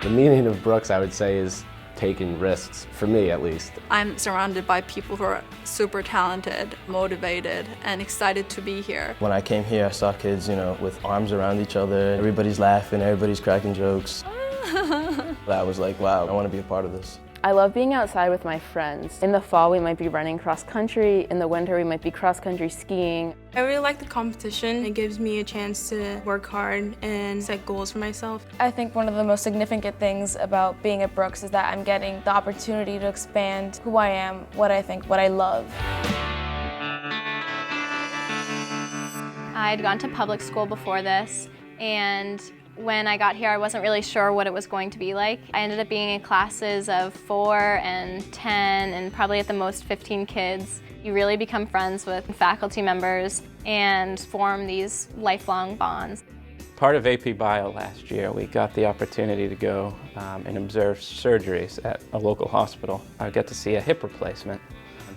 The meaning of Brooks, I would say, is taking risks, for me at least. I'm surrounded by people who are super talented, motivated, and excited to be here. When I came here, I saw kids, with arms around each other. Everybody's laughing, everybody's cracking jokes. I was like, wow, I want to be a part of this. I love being outside with my friends. In the fall, we might be running cross country. In the winter, we might be cross country skiing. I really like the competition. It gives me a chance to work hard and set goals for myself. I think one of the most significant things about being at Brooks is that I'm getting the opportunity to expand who I am, what I think, what I love. I'd gone to public school before this, and when I got here, I wasn't really sure what it was going to be like. I ended up being in classes of 4 and 10 and probably at the most 15 kids. You really become friends with faculty members and form these lifelong bonds. Part of AP Bio last year, we got the opportunity to go and observe surgeries at a local hospital. I got to see a hip replacement.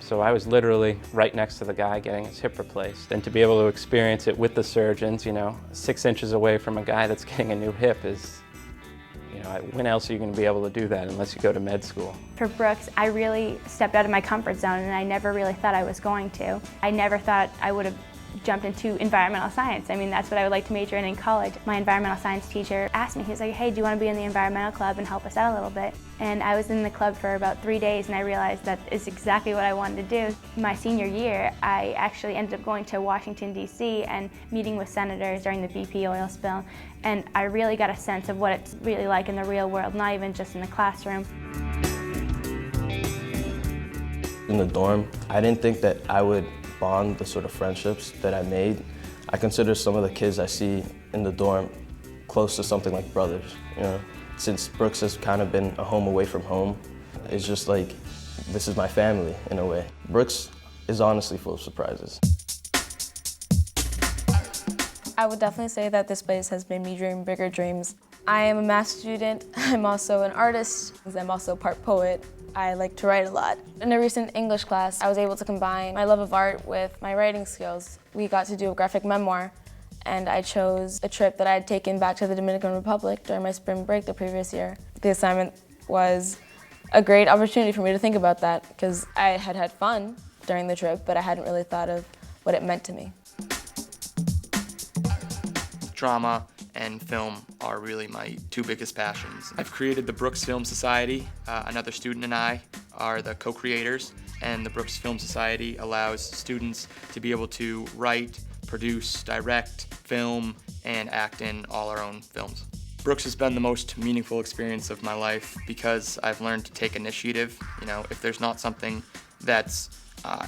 So I was literally right next to the guy getting his hip replaced. And to be able to experience it with the surgeons, 6 inches away from a guy that's getting a new hip is, when else are you going to be able to do that unless you go to med school? For Brooks, I really stepped out of my comfort zone, and I never really thought I was going to. I never thought I would have jumped into environmental science. I mean, that's what I would like to major in college. My environmental science teacher asked me, he was like, hey, do you want to be in the environmental club and help us out a little bit? And I was in the club for about 3 days, and I realized that is exactly what I wanted to do. My senior year, I actually ended up going to Washington, D.C. and meeting with senators during the BP oil spill, and I really got a sense of what it's really like in the real world, not even just in the classroom. In the dorm, I didn't think that I would bond the sort of friendships that I made. I consider some of the kids I see in the dorm close to something like brothers, Since Brooks has kind of been a home away from home, it's just like, this is my family in a way. Brooks is honestly full of surprises. I would definitely say that this place has made me dream bigger dreams. I am a math student, I'm also an artist, I'm also part poet. I like to write a lot. In a recent English class, I was able to combine my love of art with my writing skills. We got to do a graphic memoir, and I chose a trip that I had taken back to the Dominican Republic during my spring break the previous year. The assignment was a great opportunity for me to think about that, because I had had fun during the trip, but I hadn't really thought of what it meant to me. Drama and film are really my two biggest passions. I've created the Brooks Film Society. Another student and I are the co-creators, and the Brooks Film Society allows students to be able to write, produce, direct, film, and act in all our own films. Brooks has been the most meaningful experience of my life because I've learned to take initiative. If there's not something that's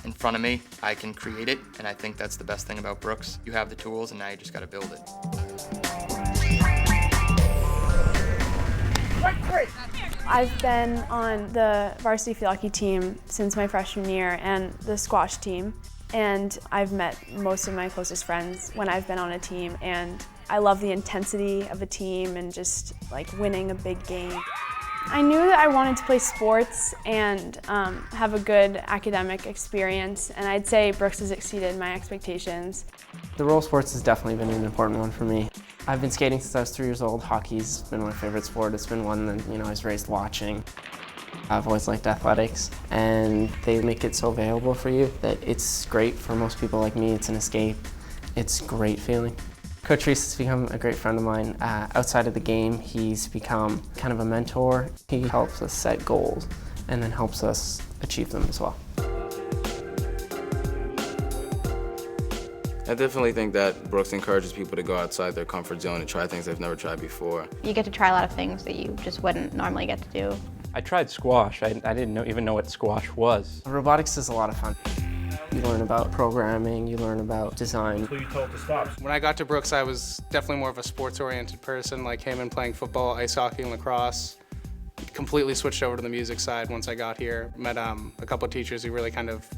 in front of me, I can create it, and I think that's the best thing about Brooks. You have the tools, and now you just got to build it. I've been on the varsity field hockey team since my freshman year and the squash team, and I've met most of my closest friends when I've been on a team, and I love the intensity of a team and just like winning a big game. I knew that I wanted to play sports and have a good academic experience, and I'd say Brooks has exceeded my expectations. The role sports has definitely been an important one for me. I've been skating since I was 3 years old. Hockey's been my favorite sport. It's been one that I was raised watching. I've always liked athletics, and they make it so available for you that it's great for most people like me. It's an escape. It's a great feeling. Coach Reese has become a great friend of mine. Outside of the game, he's become kind of a mentor. He helps us set goals and then helps us achieve them as well. I definitely think that Brooks encourages people to go outside their comfort zone and try things they've never tried before. You get to try a lot of things that you just wouldn't normally get to do. I tried squash. I didn't even know what squash was. Robotics is a lot of fun. You learn about programming, you learn about design. Who you told to stop? When I got to Brooks, I was definitely more of a sports-oriented person, like came in playing football, ice hockey, and lacrosse. Completely switched over to the music side once I got here. Met a couple of teachers who really kind of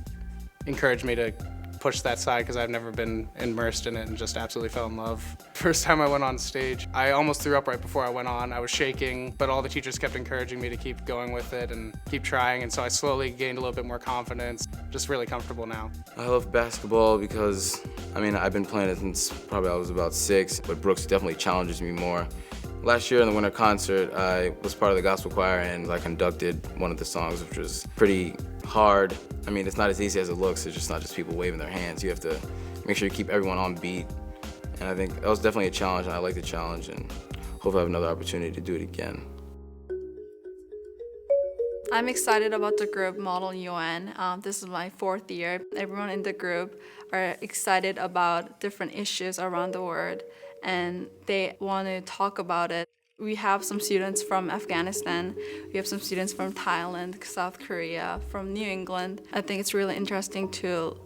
encouraged me to push that side because I've never been immersed in it and just absolutely fell in love. First time I went on stage, I almost threw up right before I went on. I was shaking, but all the teachers kept encouraging me to keep going with it and keep trying, and so I slowly gained a little bit more confidence. Just really comfortable now. I love basketball because, I've been playing it since probably I was about 6, but Brooks definitely challenges me more Last year in the winter concert, I was part of the gospel choir and I conducted one of the songs, which was pretty hard. I mean, it's not as easy as it looks. It's just not just people waving their hands. You have to make sure you keep everyone on beat. And I think that was definitely a challenge, and I like the challenge, and hope I have another opportunity to do it again. I'm excited about the group Model UN. This is my 4th year. Everyone in the group are excited about different issues around the world, and they want to talk about it. We have some students from Afghanistan, we have some students from Thailand, South Korea, from New England. I think it's really interesting to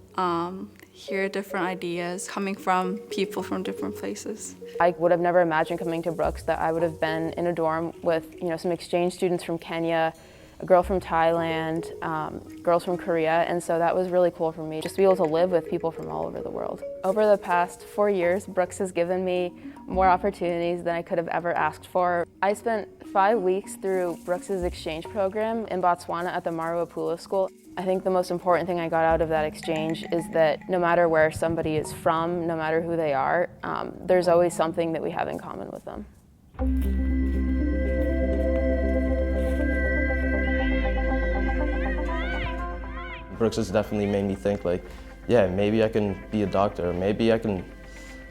hear different ideas coming from people from different places. I would have never imagined coming to Brooks that I would have been in a dorm with some exchange students from Kenya, a girl from Thailand, girls from Korea, and so that was really cool for me, just to be able to live with people from all over the world. Over the past 4 years, Brooks has given me more opportunities than I could have ever asked for. I spent 5 weeks through Brooks's exchange program in Botswana at the Maruapula School. I think the most important thing I got out of that exchange is that no matter where somebody is from, no matter who they are, there's always something that we have in common with them. Brooks has definitely made me think like, yeah, maybe I can be a doctor, or maybe I can,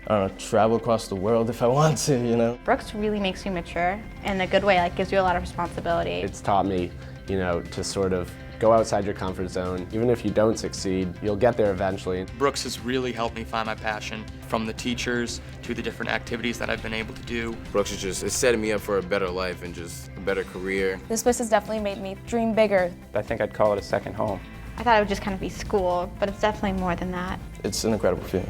I don't know, travel across the world if I want to, Brooks really makes you mature in a good way, like gives you a lot of responsibility. It's taught me, to sort of go outside your comfort zone. Even if you don't succeed, you'll get there eventually. Brooks has really helped me find my passion, from the teachers to the different activities that I've been able to do. Brooks is setting me up for a better life and just a better career. This place has definitely made me dream bigger. I think I'd call it a second home. I thought it would just kind of be school, but it's definitely more than that. It's an incredible feeling.